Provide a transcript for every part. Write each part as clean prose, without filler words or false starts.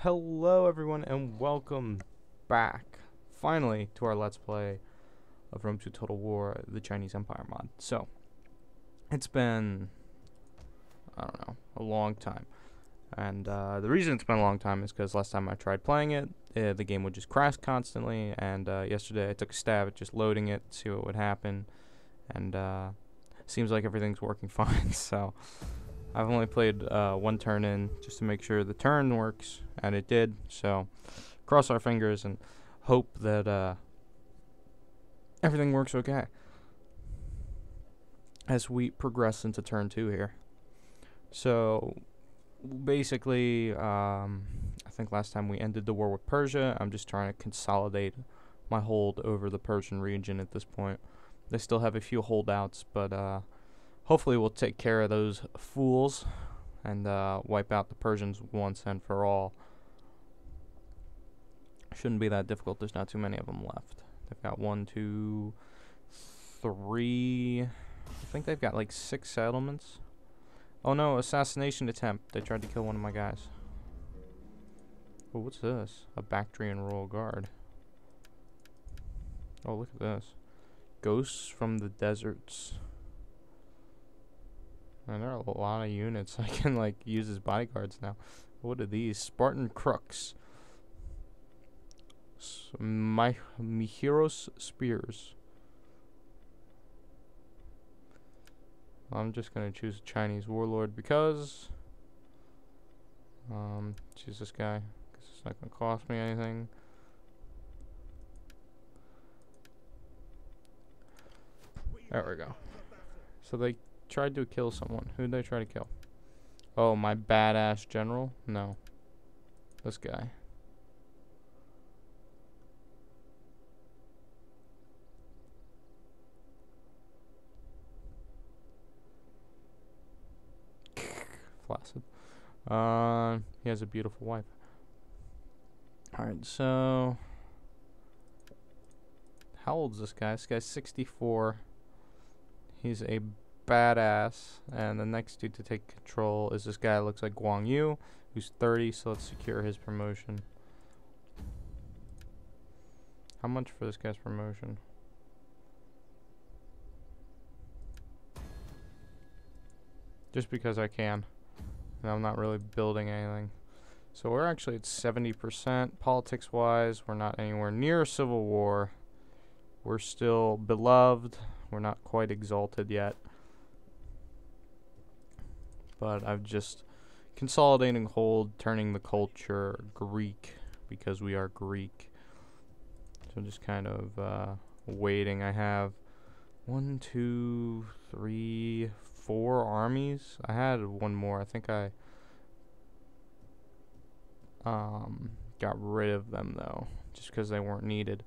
Hello everyone and welcome back, finally, to our Let's Play of Rome 2 Total War, the Chinese Empire mod. So, it's been, I don't know, a long time. And the reason it's been a long time is because last time I tried playing it, the game would just crash constantly. And yesterday I took a stab at just loading it, see what would happen. And seems like everything's working fine, so I've only played one turn in just to make sure the turn works, and it did. So, cross our fingers and hope that everything works okay as we progress into turn 2 here. So, basically, I think last time we ended the war with Persia. I'm just trying to consolidate my hold over the Persian region at this point. They still have a few holdouts, but hopefully we'll take care of those fools and wipe out the Persians once and for all. Shouldn't be that difficult. There's not too many of them left. They've got 1, 2, 3. I think they've got like 6 settlements. Oh no, assassination attempt. They tried to kill one of my guys. Oh, what's this? A Bactrian Royal Guard. Oh, look at this. Ghosts from the deserts. Man, there are a lot of units I can like use as bodyguards now. What are these? Spartan crooks. My Mihiros spears. I'm just gonna choose a Chinese warlord because choose this guy because it's not gonna cost me anything. There we go. So they tried to kill someone. Who did they try to kill? Oh, my badass general? No. This guy. Flaccid. He has a beautiful wife. Alright, so how old is this guy? This guy's 64. He's a badass, and the next dude to take control is this guy. Looks like Guang Yu, who's 30. So let's secure his promotion. How much for this guy's promotion? Just because I can, and I'm not really building anything. So we're actually at 70%. Politics wise, we're not anywhere near a civil war. We're still beloved. We're not quite exalted yet. But I've just consolidating hold, turning the culture Greek because we are Greek. So just kind of waiting. I have 1, 2, 3, 4 armies. I had one more. I think I got rid of them though, just because they weren't needed.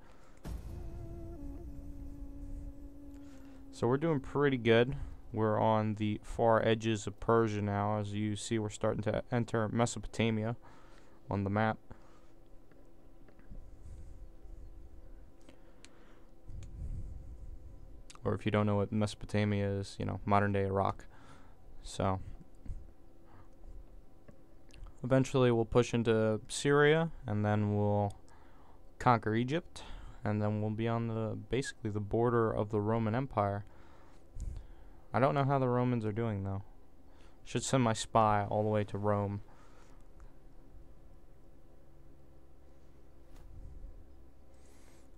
So we're doing pretty good. We're on the far edges of Persia now. As you see, we're starting to enter Mesopotamia on the map. Or if you don't know what Mesopotamia is, you know, modern day Iraq. So eventually we'll push into Syria, and then we'll conquer Egypt, and then we'll be on the basically the border of the Roman Empire. I don't know how the Romans are doing though. Should send my spy all the way to Rome.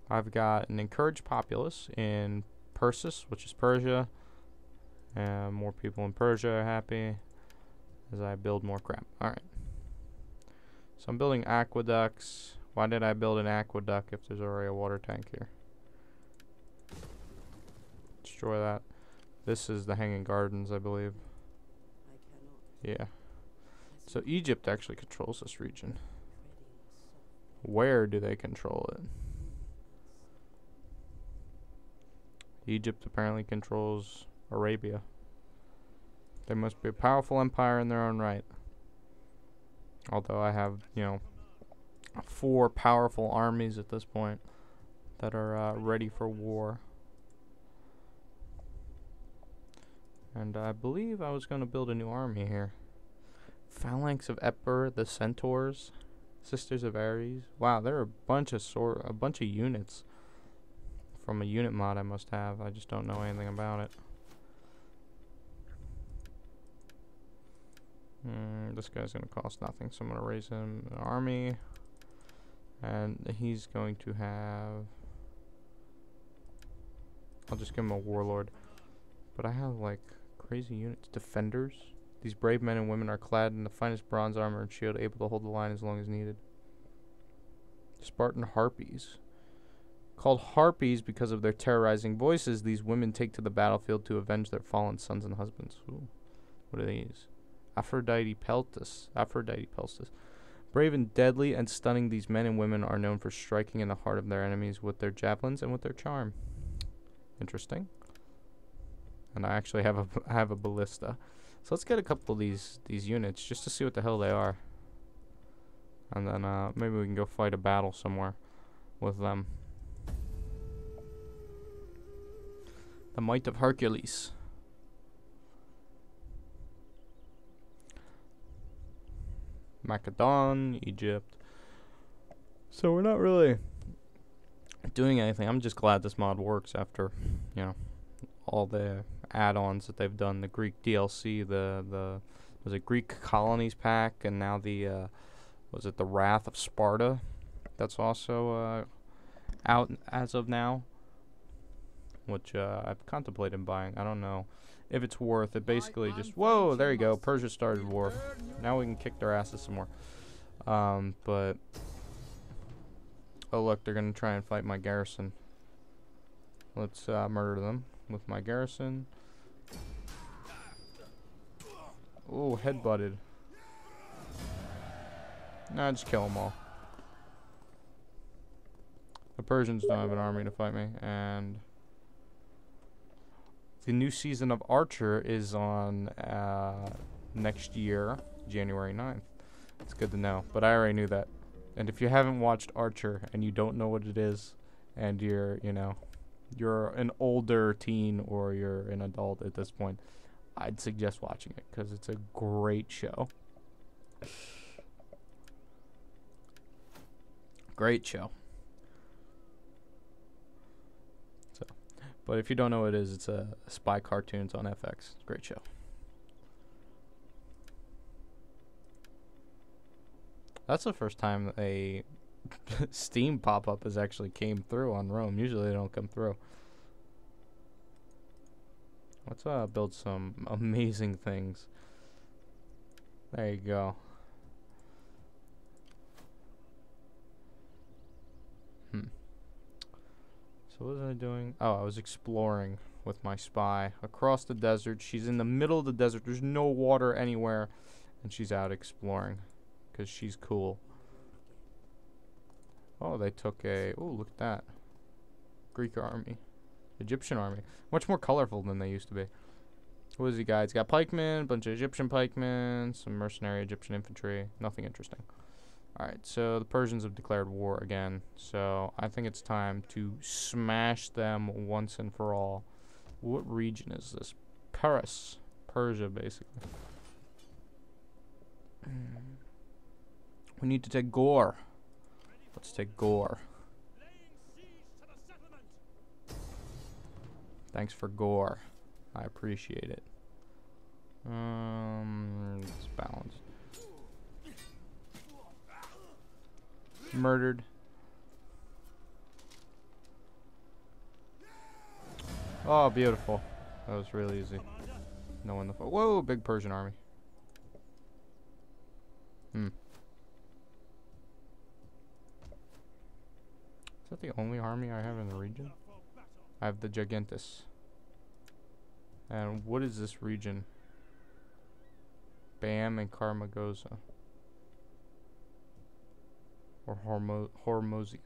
I've got an encouraged populace in Persis, which is Persia, and more people in Persia are happy as I build more crap. Alright. So I'm building aqueducts. Why did I build an aqueduct if there's already a water tank here? Destroy that. This is the Hanging Gardens, I believe. Yeah. So Egypt actually controls this region. Where do they control it? Egypt apparently controls Arabia. They must be a powerful empire in their own right. Although I have, you know, 4 powerful armies at this point that are ready for war. And I believe I was going to build a new army here. Phalanx of Epir, the Centaurs. Sisters of Ares. Wow, there are a bunch of units from a unit mod I must have. I just don't know anything about it. This guy's gonna cost nothing, so I'm gonna raise him an army, and he's going to have. I'll just give him a warlord. But I have like crazy units. Defenders. These brave men and women are clad in the finest bronze armor and shield, able to hold the line as long as needed. Spartan harpies. Called harpies because of their terrorizing voices, these women take to the battlefield to avenge their fallen sons and husbands. Ooh. What are these? Aphrodite Peltis. Brave and deadly and stunning, these men and women are known for striking in the heart of their enemies with their javelins and with their charm. Interesting. And I actually have a ballista. So let's get a couple of these units just to see what the hell they are. And then maybe we can go fight a battle somewhere with them. The Might of Hercules. Macedon, Egypt. So we're not really doing anything. I'm just glad this mod works after, you know, all the add-ons that they've done. The Greek DLC, the was it Greek Colonies pack, and now the was it the Wrath of Sparta? That's also out as of now, which I've contemplated buying. I don't know if it's worth it. Basically just, whoa, there you go. Persia started war. Now we can kick their asses some more. But, oh look, they're going to try and fight my garrison. Let's murder them with my garrison. Ooh, headbutted. Nah, just kill them all. The Persians don't have an army to fight me, and the new season of Archer is on next year, January 9th. It's good to know, but I already knew that. And if you haven't watched Archer and you don't know what it is, and you're, you know, you're an older teen or you're an adult at this point, I'd suggest watching it because it's a great show. Great show. So, but if you don't know what it is, it's a spy cartoons on FX. Great show. That's the first time a Steam pop-up has actually came through on Rome. Usually they don't come through. Let's build some amazing things. There you go. So what was I doing? Oh, I was exploring with my spy across the desert. She's in the middle of the desert. There's no water anywhere, and she's out exploring because she's cool. Oh, they took a... Oh, look at that. Greek army. Egyptian army. Much more colorful than they used to be. What is he got? He's got pikemen, a bunch of Egyptian pikemen, some mercenary Egyptian infantry. Nothing interesting. Alright, so the Persians have declared war again. So I think it's time to smash them once and for all. What region is this? Paris. Persia, basically. We need to take Gore. Let's take Gore. Thanks for Gore. I appreciate it. It's balanced. Murdered. Oh, beautiful. That was really easy. No one the whoa, big Persian army. Is that the only army I have in the region? I have the Gigantus. And what is this region? Bam and Karmagosa. Or Hormozia.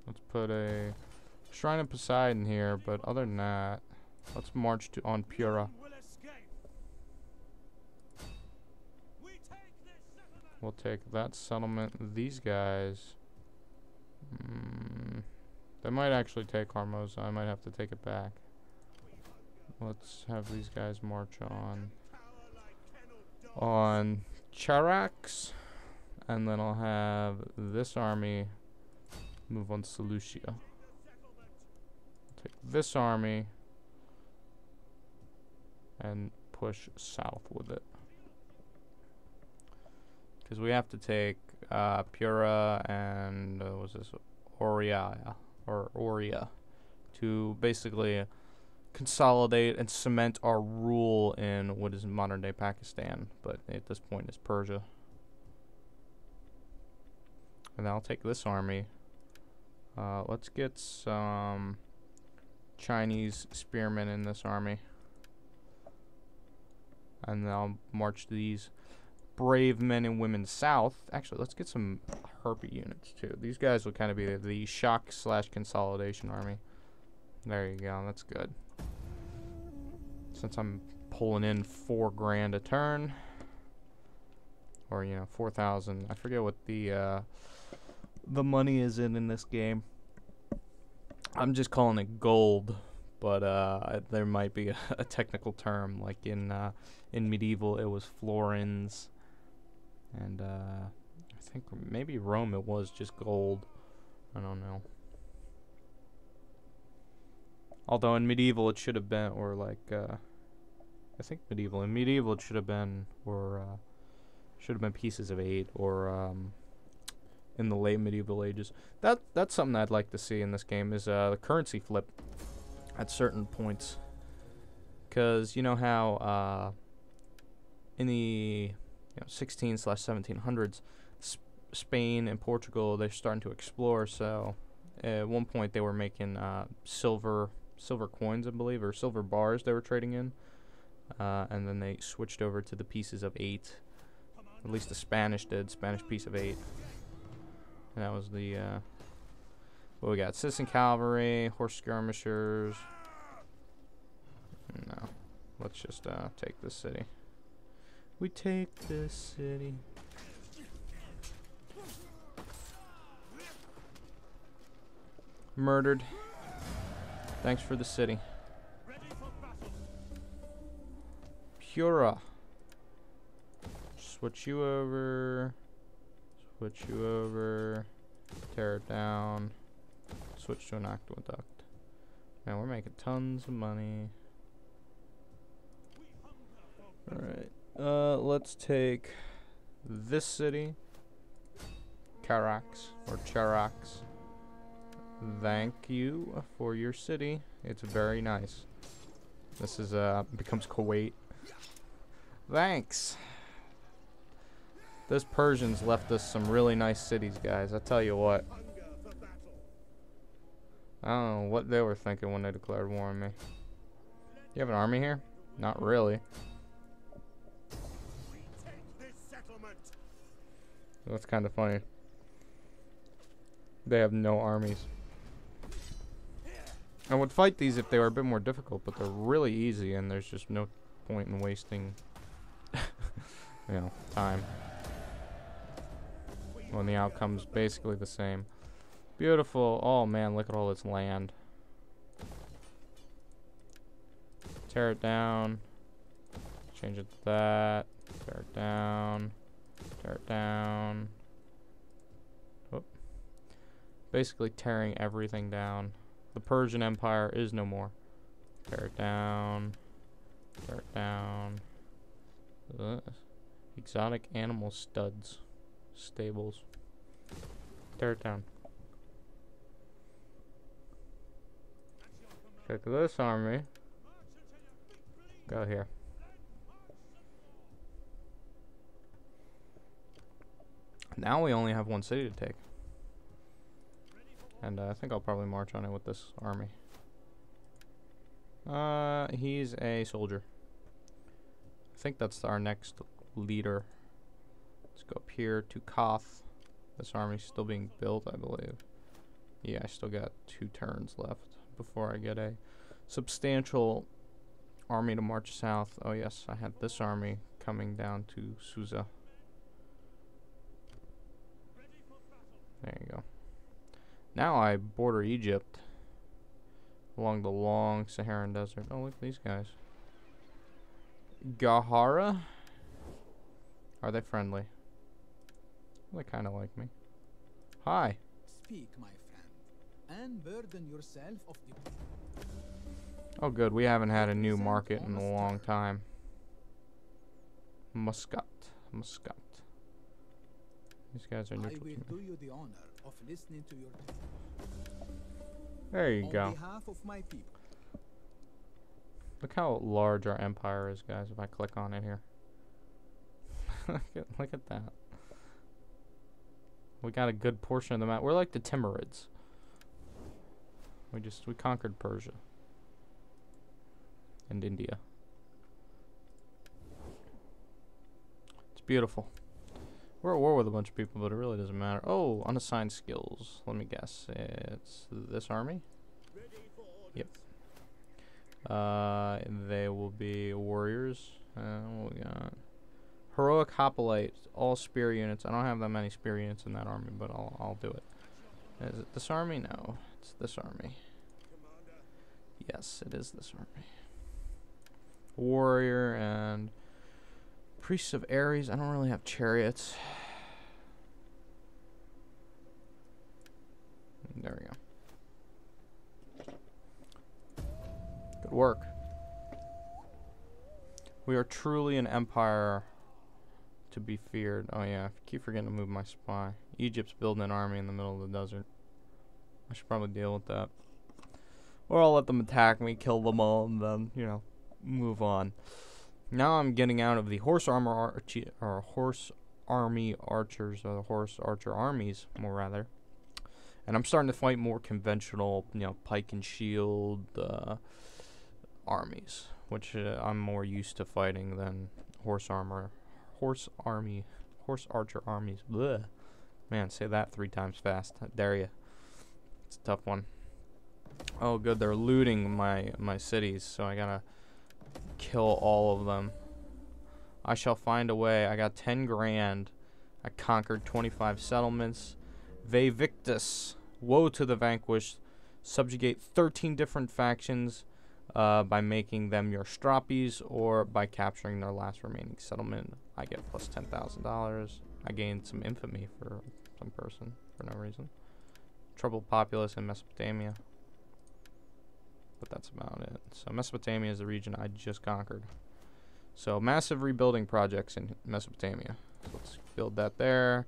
Let's put a Shrine of Poseidon here, but other than that, let's march on Pura. We'll take that settlement. These guys... they might actually take Hormoza. I might have to take it back. Let's have these guys march on Charax. And then I'll have this army move on Seleucia. Take this army and push south with it. Because we have to take Pura and what's this? Oria to basically consolidate and cement our rule in what is modern day Pakistan, but at this point is Persia. And I'll take this army. Let's get some Chinese spearmen in this army. And then I'll march these brave men and women south. Actually, let's get some Harpy units too. These guys will kind of be the shock / consolidation army. There you go. That's good. Since I'm pulling in 4 grand a turn, or 4,000. I forget what the money is in this game. I'm just calling it gold, but there might be a technical term, like in medieval it was florins, and I think maybe Rome it was just gold. I don't know. Although in medieval it should have been, or like I think in medieval it should have been, or should have been pieces of 8, or in the late medieval ages. That's something I'd like to see in this game, is the currency flip at certain points. Because you know how in the 16/1700s, Spain and Portugal, they're starting to explore. So at one point they were making silver coins, I believe, or silver bars they were trading in, and then they switched over to the pieces of 8. At least the Spanish did. Spanish piece of 8. And that was the what we got: citizen cavalry, horse skirmishers. No, let's just take this city. We take this city. Murdered. Thanks for the city. Pura. Switch you over. Switch you over. Tear it down. Switch to an aqueduct. Man, we're making tons of money. Alright. Let's take this city. Carax, or Charax. Thank you for your city. It's very nice. This is becomes Kuwait. Thanks. Those Persians left us some really nice cities, guys. I tell you what. I don't know what they were thinking when they declared war on me. You have an army here? Not really. That's kind of funny. They have no armies. I would fight these if they were a bit more difficult, but they're really easy, and there's just no point in wasting, time when the outcome's basically the same. Beautiful. Oh man, look at all this land. Tear it down. Change it to that. Tear it down. Tear it down. Oh. Basically tearing everything down. The Persian Empire is no more. Tear it down. Tear it down. Exotic animal studs. Stables. Tear it down. Check this army. Go here. Now we only have one city to take. And I think I'll probably march on it with this army. He's a soldier. I think that's our next leader. Let's go up here to Koth. This army's still being built, I believe. Yeah, I still got 2 turns left before I get a substantial army to march south. Oh yes, I have this army coming down to Susa. There you go. Now I border Egypt along the long Saharan desert. Oh, look at these guys. Gahara? Are they friendly? They kind of like me. Hi. Speak, my friend, and burden yourself of the... Oh, good. We haven't had a new market in a long time. Muscat. Muscat. These guys are neutral. I will do you the honor of listening to your... There you go. On behalf of my people. Look how large our empire is, guys, if I click on it here. Look at that. We got a good portion of the map. We're like the Timurids. We conquered Persia. And India. It's beautiful. We're at war with a bunch of people, but it really doesn't matter. Oh, unassigned skills. Let me guess. It's this army? Yep. They will be warriors. What we got? Heroic hoplite. All spear units. I don't have that many spear units in that army, but I'll do it. Is it this army? No. It's this army. Yes, it is this army. Warrior and priests of Ares. I don't really have chariots. There we go. Good work. We are truly an empire to be feared. Oh yeah, I keep forgetting to move my spy. Egypt's building an army in the middle of the desert. I should probably deal with that. Or I'll let them attack me, kill them all, and then, you know, move on. Now I'm getting out of the horse army archers, or the horse archer armies, more rather. And I'm starting to fight more conventional, you know, pike and shield armies, which I'm more used to fighting than horse archer armies. Blech. Man, say that 3 times fast. I dare you. It's a tough one. Oh, good. They're looting my cities, so I gotta kill all of them. I shall find a way. I got 10 grand. I conquered 25 settlements. Ve victus. Woe to the vanquished. Subjugate 13 different factions by making them your stroppies or by capturing their last remaining settlement. I get plus $10,000. I gained some infamy for some person for no reason. Troubled populace in Mesopotamia. But that's about it. So Mesopotamia is the region I just conquered. So massive rebuilding projects in Mesopotamia. So let's build that there.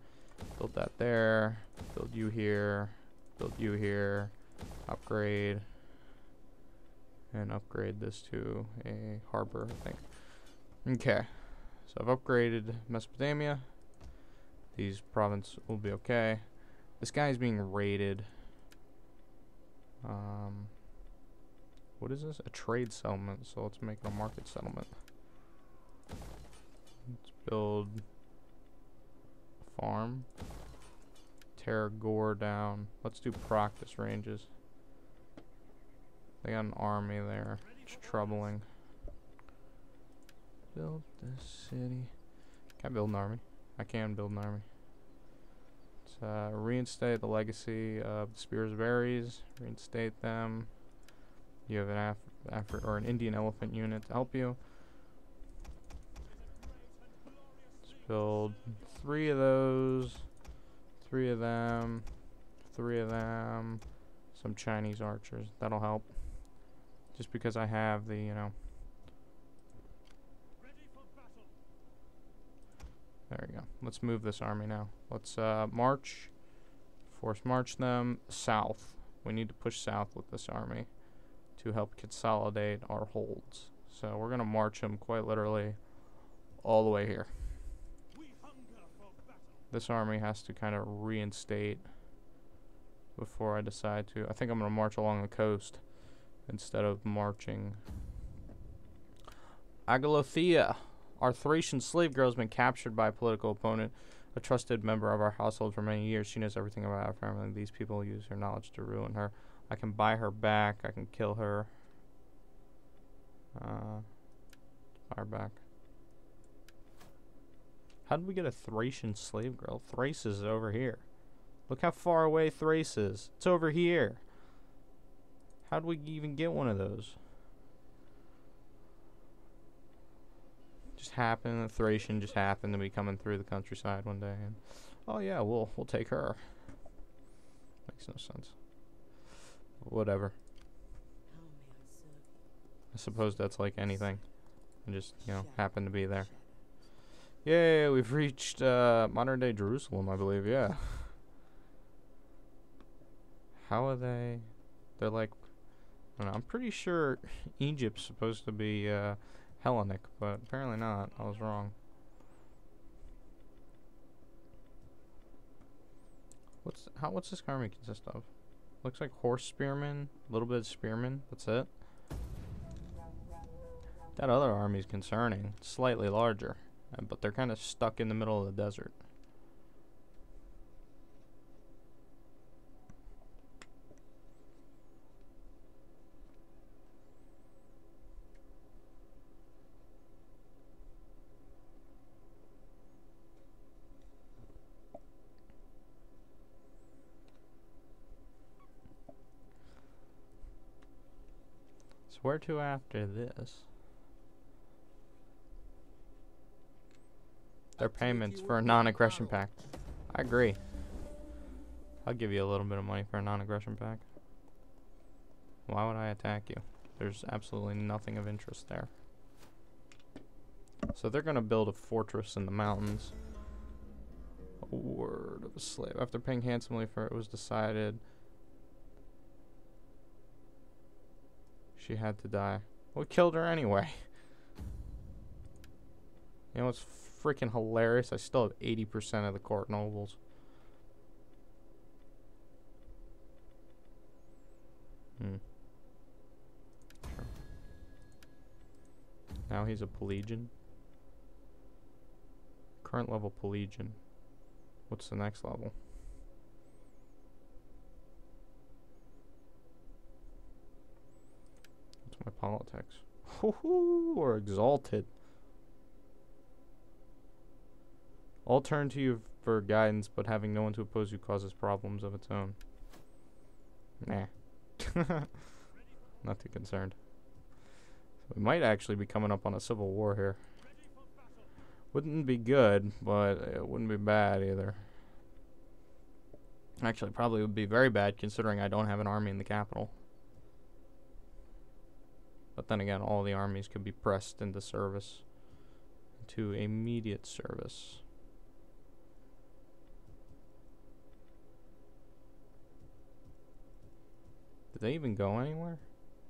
Build that there. Build you here. Build you here. Upgrade. And upgrade this to a harbor, I think. Okay. So I've upgraded Mesopotamia. These provinces will be okay. This guy is being raided. What is this? A trade settlement. So let's make it a market settlement. Let's build a farm. Tear gore down. Let's do practice ranges. They got an army there. It's troubling. Build this city. Can I build an army? I can build an army. Let's reinstate the legacy of the Spears of Ares. Reinstate them. You have an an Indian elephant unit to help you. Let's build 3 of those. 3 of them. 3 of them. Some Chinese archers. That'll help. Just because I have the, you know. There we go. Let's move this army now. Let's march. Force march them south. We need to push south with this army to help consolidate our holds. So we're going to march them quite literally all the way here. This army has to kind of reinstate before I decide to. I think I'm going to march along the coast instead of marching. Agalathea, our Thracian slave girl, has been captured by a political opponent, a trusted member of our household for many years. She knows everything about our family. These people use her knowledge to ruin her. I can buy her back. I can kill her. Buy her back. How did we get a Thracian slave girl? Thrace is over here. Look how far away Thrace is. It's over here. How did we even get one of those? Just happened. The Thracian just happened to be coming through the countryside one day. And Oh yeah, we'll take her. Makes no sense. Whatever. How may I serve you? I suppose that's like anything. I just, you know, Shadow, happen to be there. shadow. Yay, we've reached modern day Jerusalem, I believe, yeah. How are they? They're like, I don't know, I'm pretty sure Egypt's supposed to be Hellenic, but apparently not. I was wrong. What's this army consist of? Looks like horse spearmen, a little bit of spearmen, that's it. That other army's concerning. It's slightly larger, but they're kind of stuck in the middle of the desert. So where to after this? Their payments for a non-aggression pact. I agree. I'll give you a little bit of money for a non-aggression pact. Why would I attack you? There's absolutely nothing of interest there. So they're gonna build a fortress in the mountains. A word of a slave. After paying handsomely for it, was decided she had to die. We killed her anyway. You know what's freaking hilarious? I still have 80% of the court nobles. Sure. Now he's a Pelagian. Current level Pelagian. What's the next level? What's my politics? Hoo-hoo! We're exalted. All turn to you for guidance, but having no one to oppose you causes problems of its own. Nah. Not too concerned. So we might actually be coming up on a civil war here. Wouldn't be good, but it wouldn't be bad either. Actually, probably would be very bad considering I don't have an army in the capital. But then again, all the armies could be pressed into service. To immediate service. Did they even go anywhere?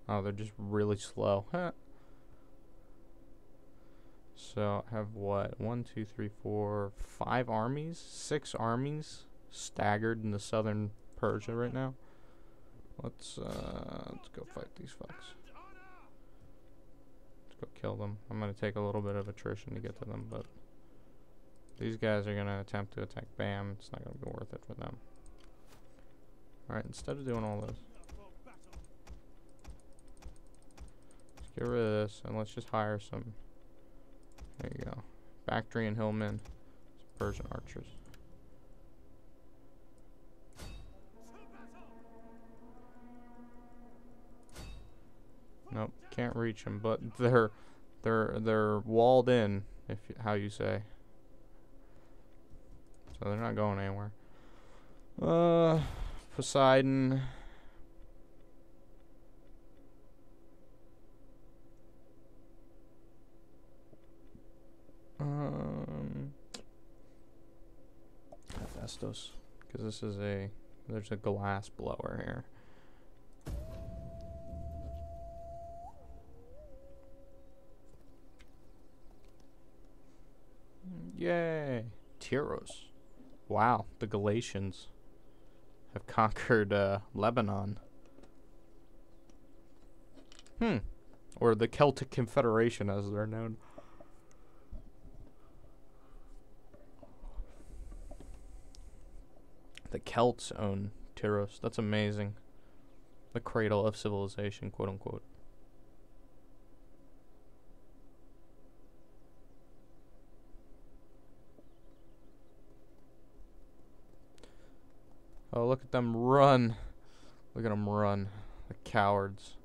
Oh, they're just really slow. Huh. So I have what? 1, 2, 3, 4, 5 armies? 6 armies staggered in the southern Persia right now. Let's go fight these fucks. Let's go kill them. I'm gonna take a little bit of attrition to get to them, but these guys are gonna attempt to attack Bam. It's not gonna be worth it for them. Alright, instead of doing all this, let's get rid of this and let's just hire some. There you go. Bactria and Hillmen. Persian archers. Nope, can't reach them, but they're walled in, if how you say. So they're not going anywhere. Poseidon. Hephaestus, because this is there's a glass blower here. Yay! Tyros. Wow, the Galatians have conquered Lebanon. Or the Celtic Confederation as they're known. The Celts own Tyros. That's amazing. The cradle of civilization, quote unquote. Oh, look at them run. Look at them run. The cowards.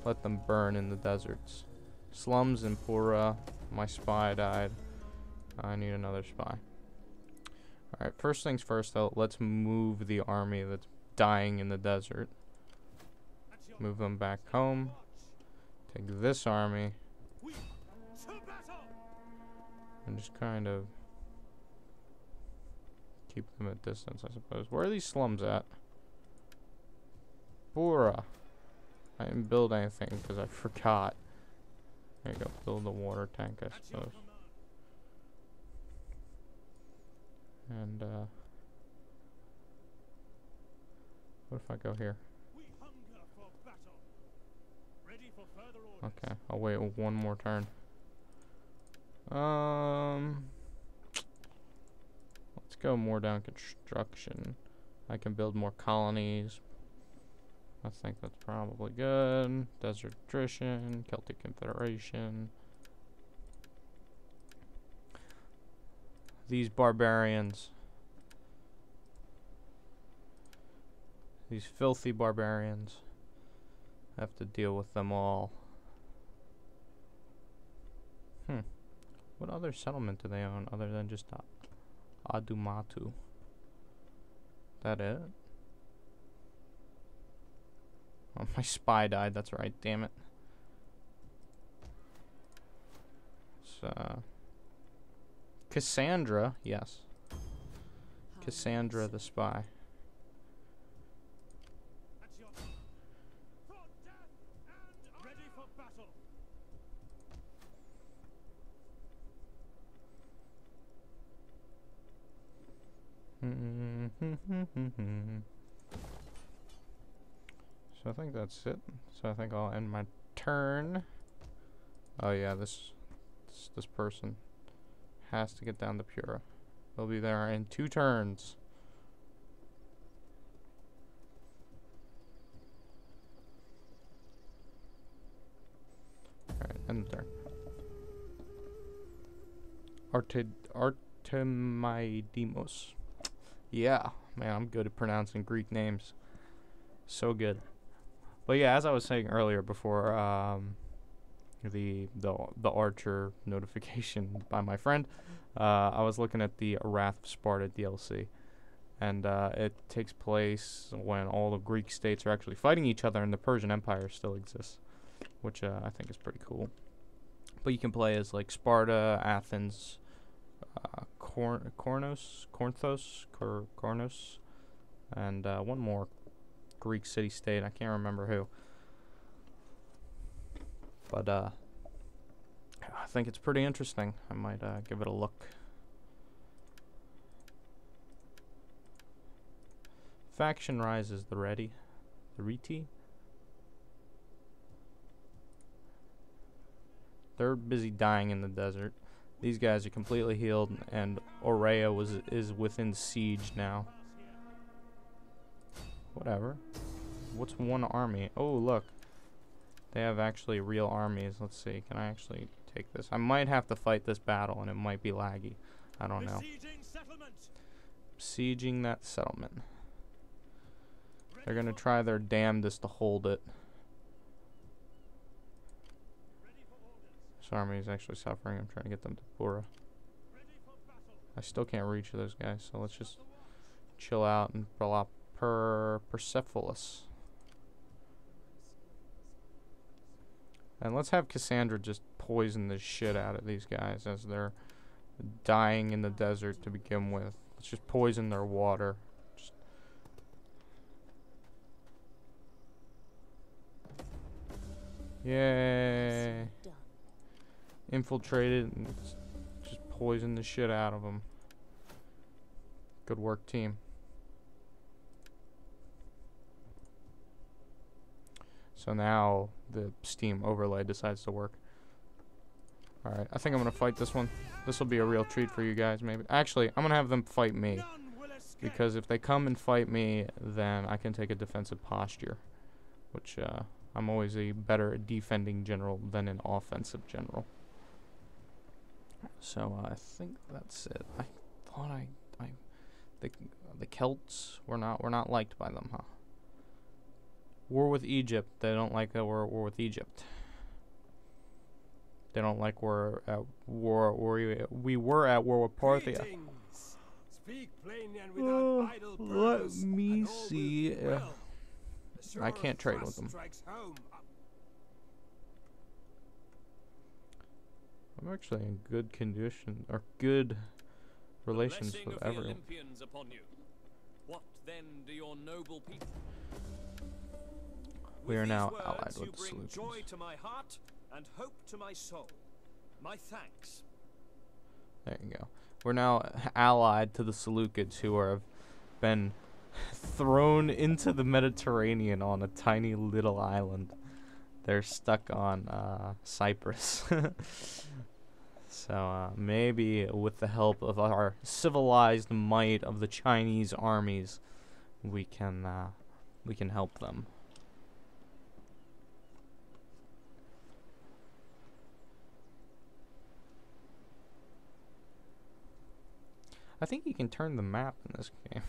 Let them burn in the deserts. Slums in Pura. My spy died. I need another spy. Alright, first things first though, let's move the army that's dying in the desert. Move them back home. Take this army. And just kind of keep them at distance, I suppose. Where are these slums at? Bora. I didn't build anything because I forgot. There you go, build a water tank, I suppose. And, what if I go here? Okay, I'll wait one more turn. Let's go more down construction. I can build more colonies. I think that's probably good. Desert attrition, Celtic Confederation. These barbarians. These filthy barbarians. I have to deal with them all. What other settlement do they own other than just Adumatu? That it? Oh, my spy died, that's right, damn it. So, Cassandra, yes. Cassandra the spy. So I think that's it. So I think I'll end my turn. Oh yeah, this person has to get down to Pura. They'll be there in 2 turns. Alright, end the turn. Artemidemus. Yeah, man, I'm good at pronouncing Greek names. So good. But yeah, as I was saying earlier before the Archer notification by my friend, I was looking at the Wrath of Sparta DLC, and it takes place when all the Greek states are actually fighting each other and the Persian Empire still exists, which I think is pretty cool. But you can play as like Sparta, Athens, Kornos, and one more Greek city-state. I can't remember who. But I think it's pretty interesting. I might give it a look. Faction rises the Reti. They're busy dying in the desert. These guys are completely healed, and Aurea is within siege now. Whatever. What's one army? Oh, look. They have actually real armies. Let's see. Can I actually take this? I might have to fight this battle, and it might be laggy. I don't know. Besieging that settlement. They're going to try their damnedest to hold it. This army is actually suffering. I'm trying to get them to Bora. I still can't reach those guys, so let's just chill out and pull up Persepolis. And let's have Cassandra just poison the shit out of these guys as they're dying in the desert to begin with. Let's just poison their water. Yay. Infiltrated and just poison the shit out of them. Good work, team. So now the Steam overlay decides to work. Alright, I think I'm going to fight this one. This will be a real treat for you guys, maybe. Actually, I'm going to have them fight me. Because if they come and fight me, then I can take a defensive posture. Which, I'm always a better defending general than an offensive general. So, I think that's it. I thought the Celts were not liked by them, huh? War with Egypt. They don't like that we're at war with Egypt. They don't like we're at war, or we were at war with Parthia. Speak plainly and without idle Let purpose, me and all will see. be well. A I sure can't trade with thrust them. strikes home. I'm actually in good condition, or good relations Blessing with of the everyone. Olympians upon you. What then do your noble people? We are With now these allied words, with you the bring Salukans. joy to my heart and hope to my soul. My thanks. There you go. We're now allied to the Salukans, who have been thrown into the Mediterranean on a tiny little island. They're stuck on Cyprus. So maybe with the help of our civilized might of the Chinese armies, we can help them. I think you can turn the map in this game.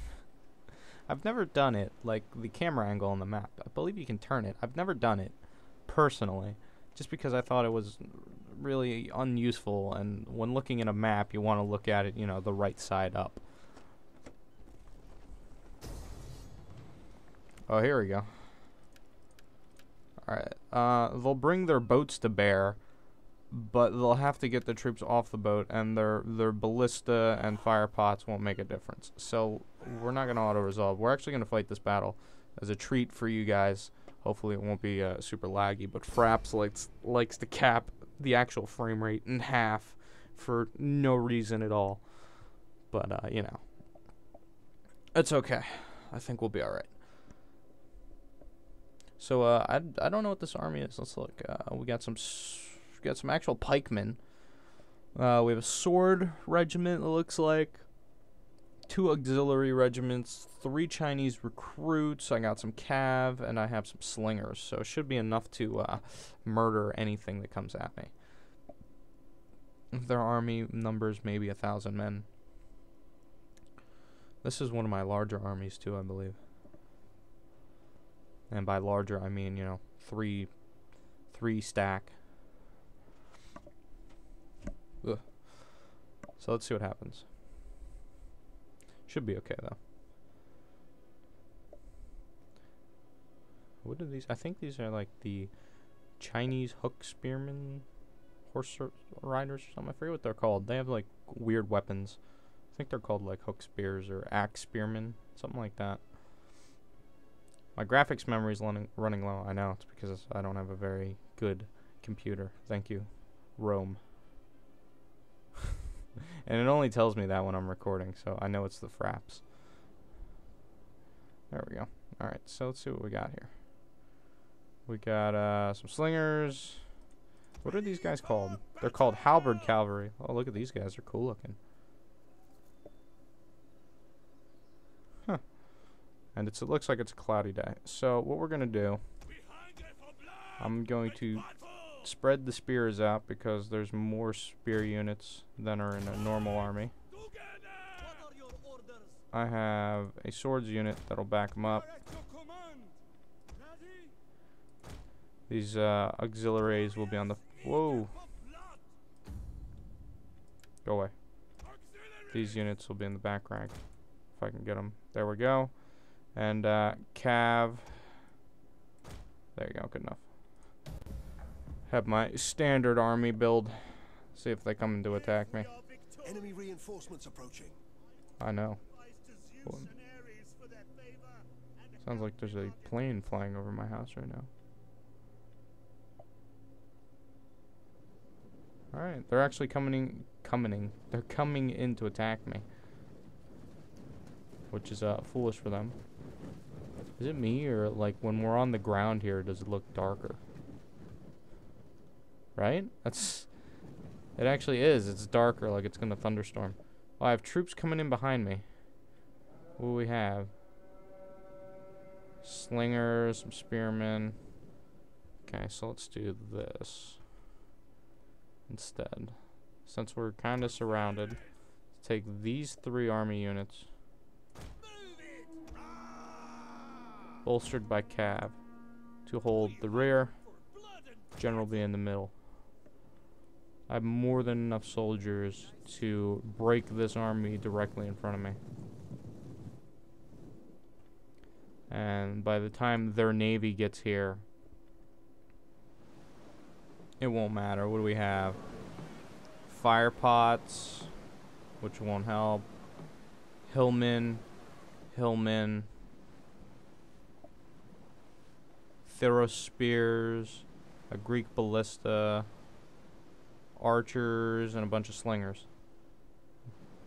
I've never done it, like the camera angle on the map. I believe you can turn it. I've never done it personally, just because I thought it was really unuseful, and when looking at a map you want to look at it, you know, the right side up. Oh, here we go. Alright, they'll bring their boats to bear, but they'll have to get the troops off the boat, and their ballista and fire pots won't make a difference. So we're not going to auto-resolve. We're actually going to fight this battle as a treat for you guys. Hopefully it won't be super laggy, but Fraps likes to cap the actual frame rate in half for no reason at all. But, you know, it's okay. I think we'll be alright. So, I don't know what this army is. Let's look. We got some actual pikemen. We have a sword regiment, it looks like. 2 auxiliary regiments, 3 Chinese recruits. I got some cav, and I have some slingers. So it should be enough to murder anything that comes at me. Their army numbers maybe 1,000 men. This is one of my larger armies too, I believe. And by larger, I mean, you know, 3 stack. Ugh. So let's see what happens. Should be okay though. What are these? I think these are like the Chinese hook spearmen, horse riders or something. I forget what they're called. They have like weird weapons. I think they're called like hook spears or axe spearmen, something like that. My graphics memory is running low. I know, it's because I don't have a very good computer. Thank you, Rome. And it only tells me that when I'm recording, so I know it's the Fraps. There we go. Alright, so let's see what we got here. We got some slingers. What are these guys called? They're called halberd cavalry. Oh, look at these guys. They're cool looking. Huh. And it looks like it's a cloudy day. So what we're going to do, I'm going to spread the spears out because there's more spear units than are in a normal army. I have a swords unit that'll back them up. These auxiliaries will be on the... Whoa! Go away. These units will be in the back rank. If I can get them. There we go. And cav. There you go, good enough. Have my standard army build. See if they come in to attack me. Enemy reinforcements approaching. I know. Cool. Sounds like there's a plane flying over my house right now. Alright, they're actually they're coming in to attack me. Which is foolish for them. Is it me, or like when we're on the ground here, does it look darker? Right? It actually is. It's darker, like it's gonna thunderstorm. Oh, I have troops coming in behind me. What do we have? Slingers, some spearmen. Okay, so let's do this instead. Since we're kind of surrounded, let's take these 3 army units, bolstered by cav, to hold the rear. General be in the middle. I have more than enough soldiers to break this army directly in front of me. And by the time their navy gets here, it won't matter. What do we have? Fire pots, which won't help. Hillmen. Theros spears, a Greek ballista, archers, and a bunch of slingers.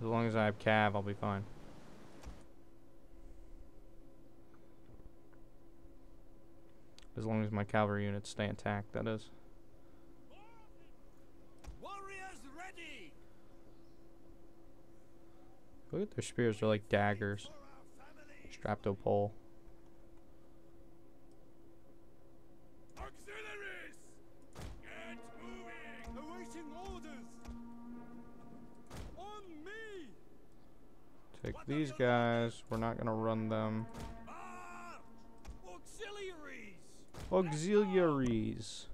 As long as I have cav, I'll be fine. As long as my cavalry units stay intact, that is. Warriors ready. Look at their spears, they're like daggers strapped to a pole. Auxiliaries! Get moving! Awaiting orders! On me! Take these guys, we're not gonna run them. Ah! Auxiliaries! Auxiliaries.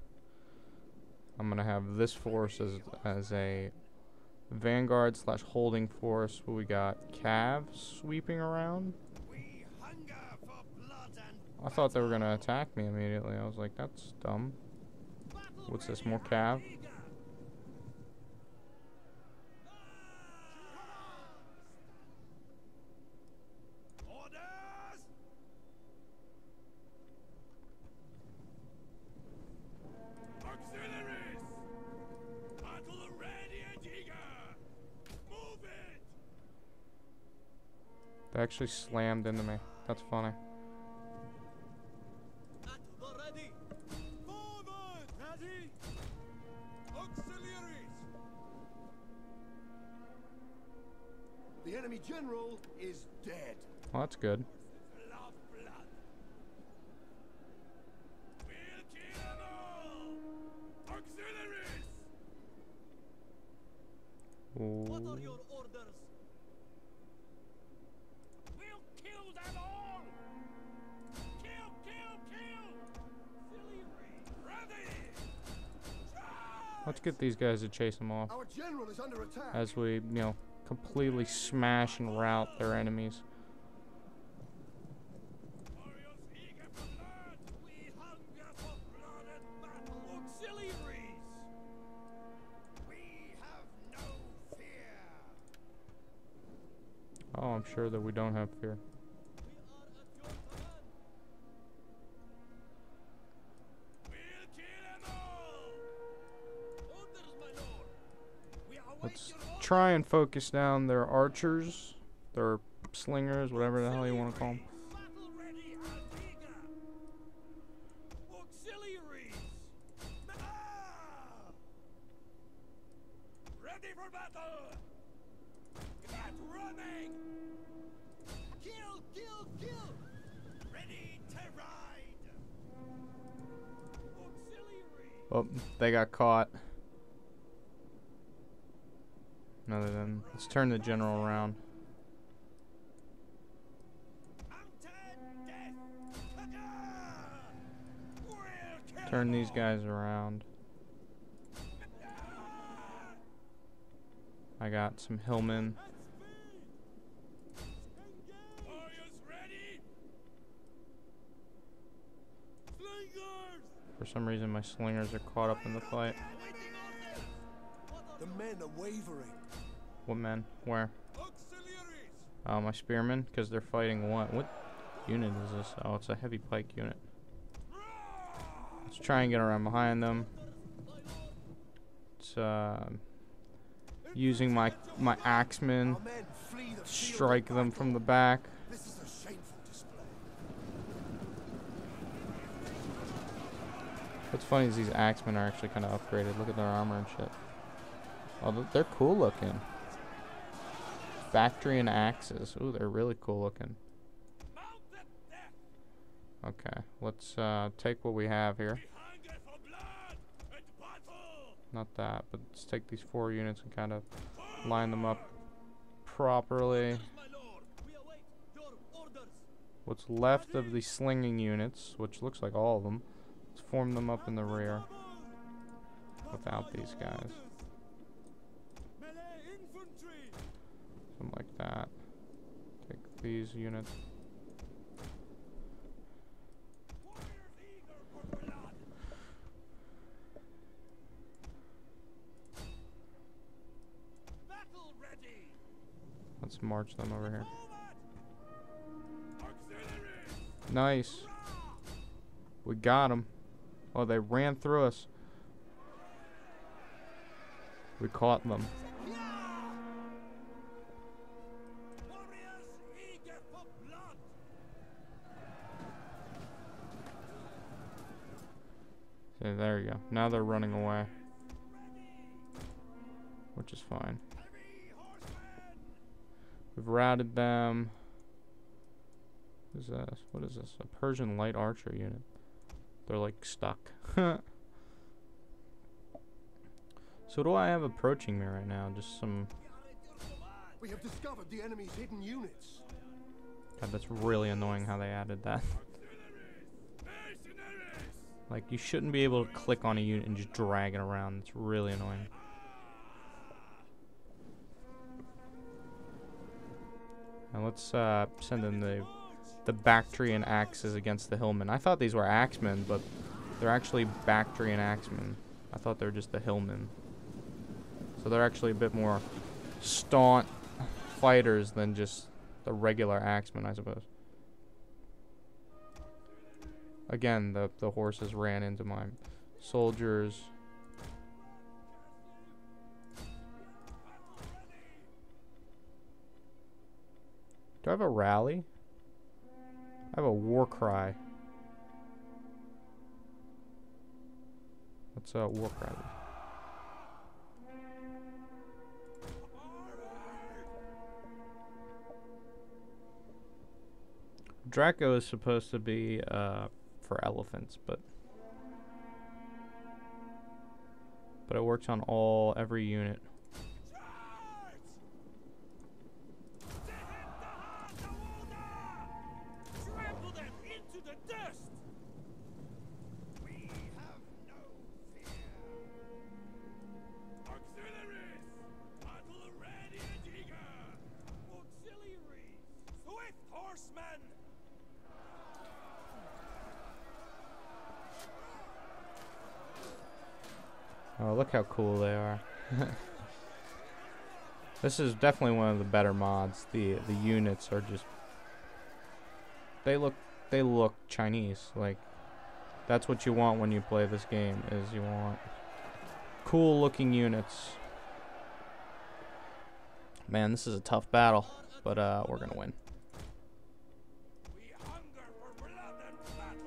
I'm gonna have this force as a vanguard slash holding force. What we got? Calves sweeping around. We hunger for blood and I thought they were gonna attack me immediately. I was like, that's dumb. What's this? More cav? orders! Auxiliaries! Battle ready and eager! Move it! They actually slammed into me. That's funny. At the ready. Forward! Ready? Auxiliaries! The enemy general is dead. Well, that's good. Love blood! We'll kill them all! Auxiliaries! What are Ooh. your orders? We'll kill them all! Kill, kill, kill! Auxiliaries! Ready! Let's get these guys to chase them off Our general is under attack. as we, completely smash and rout their enemies. Warriors eager for blood! We hunger for blood and battle. Auxiliaries! We have no fear. Oh, I'm sure that we don't have fear. We are at your command. We'll kill them all. Orders, my lord. We await Let's your orders. try and focus down their archers, their slingers, whatever the hell you want to call them. Battle ready and eager. Auxiliaries. Ah! Ready for battle. Get running. Kill, kill, kill! Ready to ride. Auxiliaries. Oh, they got caught. Another than let's turn the general around. Mountain death. Ta-da! We'll kill Turn them these all. guys around. Ah! I got some hillmen. Warriors ready? Slingers! For some reason, my slingers are caught up in the fight. The men are wavering. What men? Where? Auxiliaries! Oh, my spearmen? Because they're fighting what? What unit is this? Oh, it's a heavy pike unit. Let's try and get around behind them. It's using my axemen, Our men flee the field strike of them battle. from the back. This is a shameful display. What's funny is these axemen are actually kind of upgraded. Look at their armor and shit. Oh, they're cool looking. Bactrian axes. Ooh, they're really cool looking. Mountain death. Okay, let's take what we have here. We hunger for blood and battle! Not that, but let's take these 4 units and kind of line them up properly. My lord, we await your orders. What's left of the slinging units, which looks like all of them, let's form them up in the rear without these guys. like that. Take these units. Warriors eager for blood. Battle ready. Let's march them over here. Auxiliaries. Nice. We got them. Oh, they ran through us. We caught them. Warriors eager for blood. Okay, there you go. Now they're running away, which is fine. Heavy horsemen. We've routed them. What is this? A Persian light archer unit. They're like stuck. So what do I have approaching me right now? Just some... We have discovered the enemy's hidden units. God, that's really annoying how they added that. Mercenaries. Like, you shouldn't be able to click on a unit and just drag it around. It's really annoying. Now let's send in the Bactrian axes against the hillmen. I thought these were axemen, but they're actually Bactrian axemen. I thought they were just the hillmen. So they're actually a bit more staunch fighters than just the regular axemen, I suppose. Again, the horses ran into my soldiers. Do I have a rally? I have a war cry. What's a war cry? Draco is supposed to be for elephants, but it works on every unit. Trample them into the dust. We have no fear. Auxiliaries, battle ready and eager. Auxiliaries, swift horsemen. Oh, look how cool they are. This is definitely one of the better mods. The units are just they look Chinese. Like, that's what you want when you play this game, is you want cool looking units. Man, this is a tough battle, but we're gonna win. We hunger for blood and battle.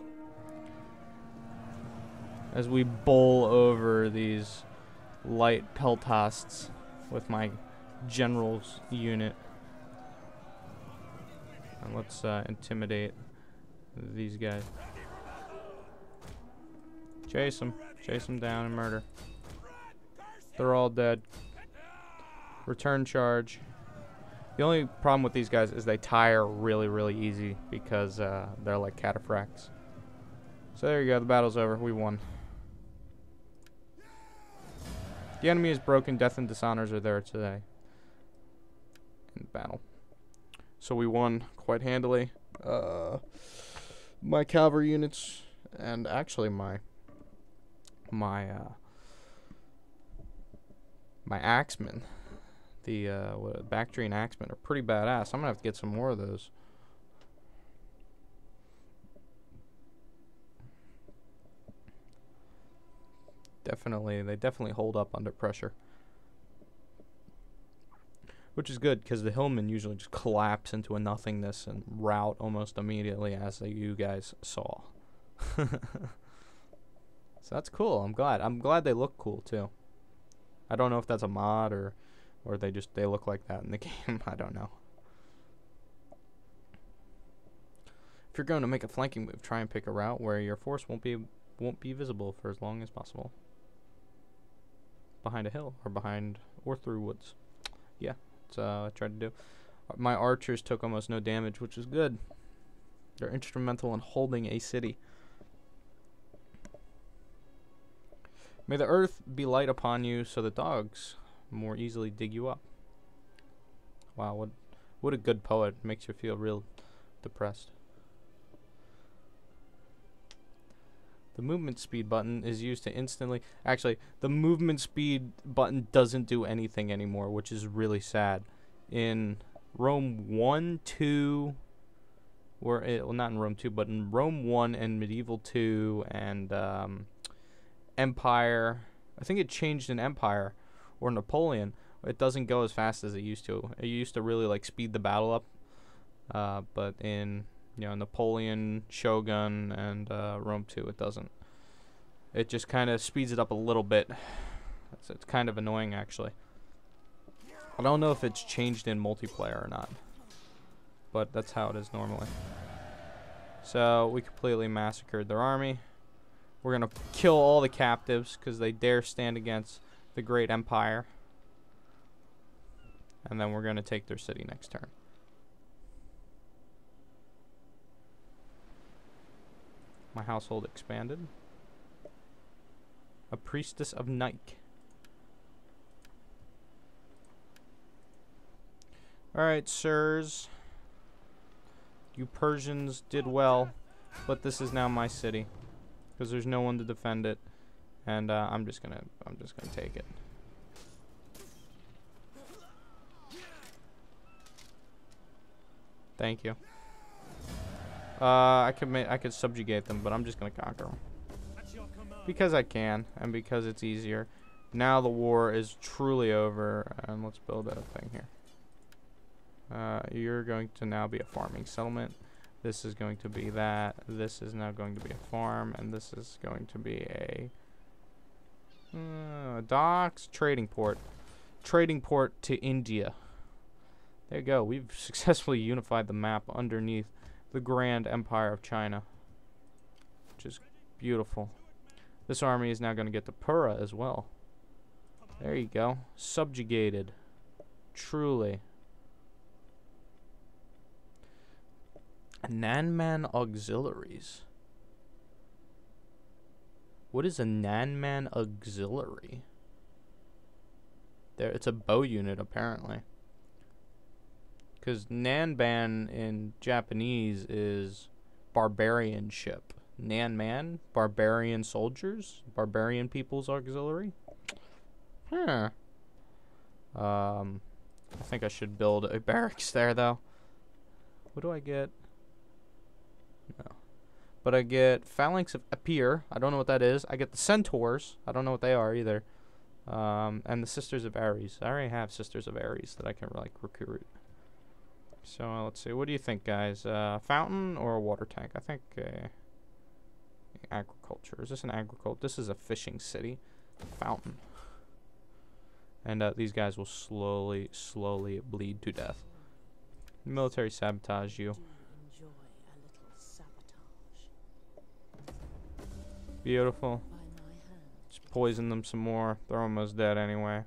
As we bowl over these light peltasts with my general's unit. And let's intimidate these guys. Chase them down and murder. They're all dead. Return charge. The only problem with these guys is they tire really, really easy because they're like cataphracts. So there you go, the battle's over. We won. The enemy is broken. Death and dishonors are there today in the battle. So we won quite handily. My cavalry units and actually my axemen, the Bactrian axemen, are pretty badass. I'm gonna have to get some more of those. They definitely hold up under pressure. Which is good, because the hillmen usually just collapse into a nothingness and rout almost immediately, as you guys saw. So that's cool. I'm glad they look cool too. I don't know if that's a mod or they look like that in the game. I don't know. If you're going to make a flanking move, try and pick a route where your force won't be visible for as long as possible. Behind a hill or through woods. Yeah, that's I tried to do. My archers took almost no damage, which is good. They're instrumental in holding a city. May the earth be light upon you so the dogs more easily dig you up. Wow, what a good poet. Makes you feel real depressed. The movement speed button is used to instantly... Actually, the movement speed button doesn't do anything anymore, which is really sad. In Rome 1, 2... well, not in Rome 2, but in Rome 1 and Medieval 2 and Empire... I think it changed in Empire or Napoleon. It doesn't go as fast as it used to. It used to really, like, speed the battle up. But in... Napoleon, Shogun, and Rome 2, it doesn't. It just kind of speeds it up a little bit. It's kind of annoying, actually. I don't know if it's changed in multiplayer or not, but that's how it is normally. So we completely massacred their army. We're gonna kill all the captives because they dare stand against the great empire, and then we're gonna take their city next turn. My household expanded. A priestess of Nike. Alright, sirs. You Persians did well, but this is now my city. Because there's no one to defend it. And I'm just gonna take it. Thank you. I could subjugate them, but I'm just gonna conquer them because I can, and because it's easier. Now the war is truly over, and let's build a thing here. You're going to now be a farming settlement. This is going to be that. This is now going to be a farm, and this is going to be a docks, trading port to India. There you go. We've successfully unified the map underneath the Grand Empire of China, which is beautiful. This army is now going to get to Pura as well. There you go. Subjugated. Truly. Nanman Auxiliaries. What is a Nanman Auxiliary? There, it's a bow unit apparently. Because Nanban in Japanese is barbarian ship. Nanman, barbarian soldiers, barbarian people's auxiliary. Huh. I think I should build a barracks there though. What do I get? No. But I get Phalanx of Epir. I don't know what that is. I get the Centaurs. I don't know what they are either. And the Sisters of Ares. I already have Sisters of Ares that I can like recruit. So let's see. What do you think, guys? Fountain or a water tank? I think agriculture. Is this an agriculture? This is a fishing city. Fountain. And these guys will slowly bleed to death. Military sabotage you. Enjoy a little sabotage. Beautiful. By my hand. Just poison them some more. They're almost dead anyway.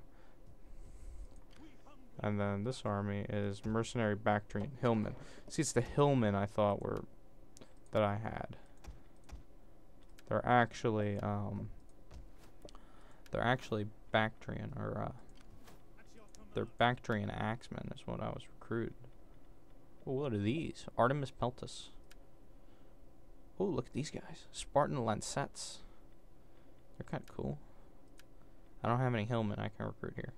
And then this army is mercenary Bactrian hillmen. See, it's the hillmen I thought were that I had. They're actually Bactrian, or they're Bactrian axemen is what I was recruited. Oh, what are these? Artemis Peltus. Oh, look at these guys. Spartan Lancettes. They're kind of cool. I don't have any hillmen I can recruit here.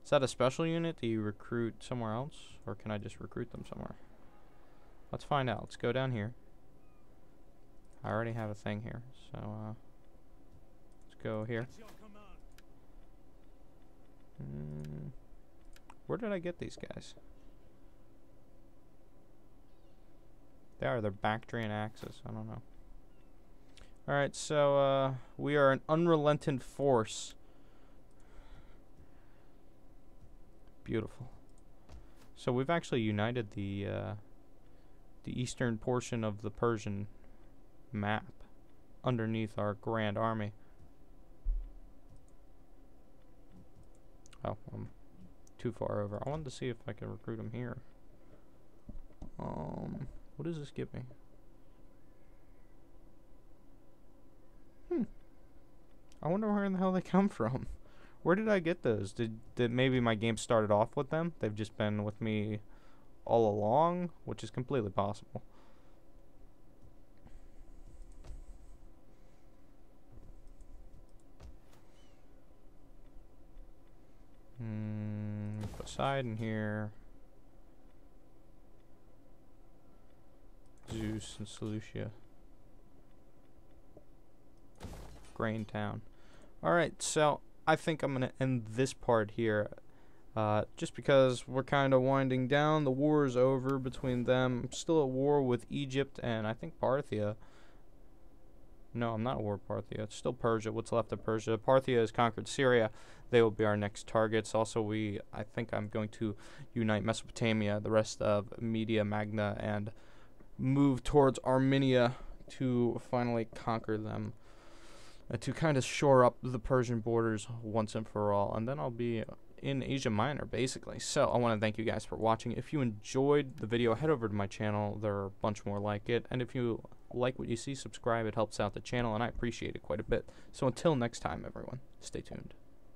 Is that a special unit? Do you recruit somewhere else? Or can I just recruit them somewhere? Let's find out. Let's go down here. I already have a thing here. So, let's go here. Where did I get these guys? They're Bactrian axes. I don't know. Alright, so, we are an unrelenting force. Beautiful. So we've actually united the eastern portion of the Persian map underneath our grand army. Oh, I'm too far over. I wanted to see if I can recruit them here. What does this give me? I wonder where in the hell they come from. Where did I get those? Did maybe my game started off with them? They've just been with me all along, which is completely possible. Poseidon here. Zeus and Seleucia. Grain Town. Alright, so I think I'm going to end this part here. Just because we're kind of winding down. The war is over between them. I'm still at war with Egypt and I think Parthia. No, I'm not at war with Parthia. It's still Persia. What's left of Persia. Parthia has conquered Syria. They will be our next targets. Also, I think I'm going to unite Mesopotamia, the rest of Media Magna, and move towards Armenia to finally conquer them. To kind of shore up the Persian borders once and for all. And then I'll be in Asia Minor, basically. So I want to thank you guys for watching. If you enjoyed the video, head over to my channel. There are a bunch more like it. And if you like what you see, subscribe. It helps out the channel, and I appreciate it quite a bit. So until next time, everyone, stay tuned.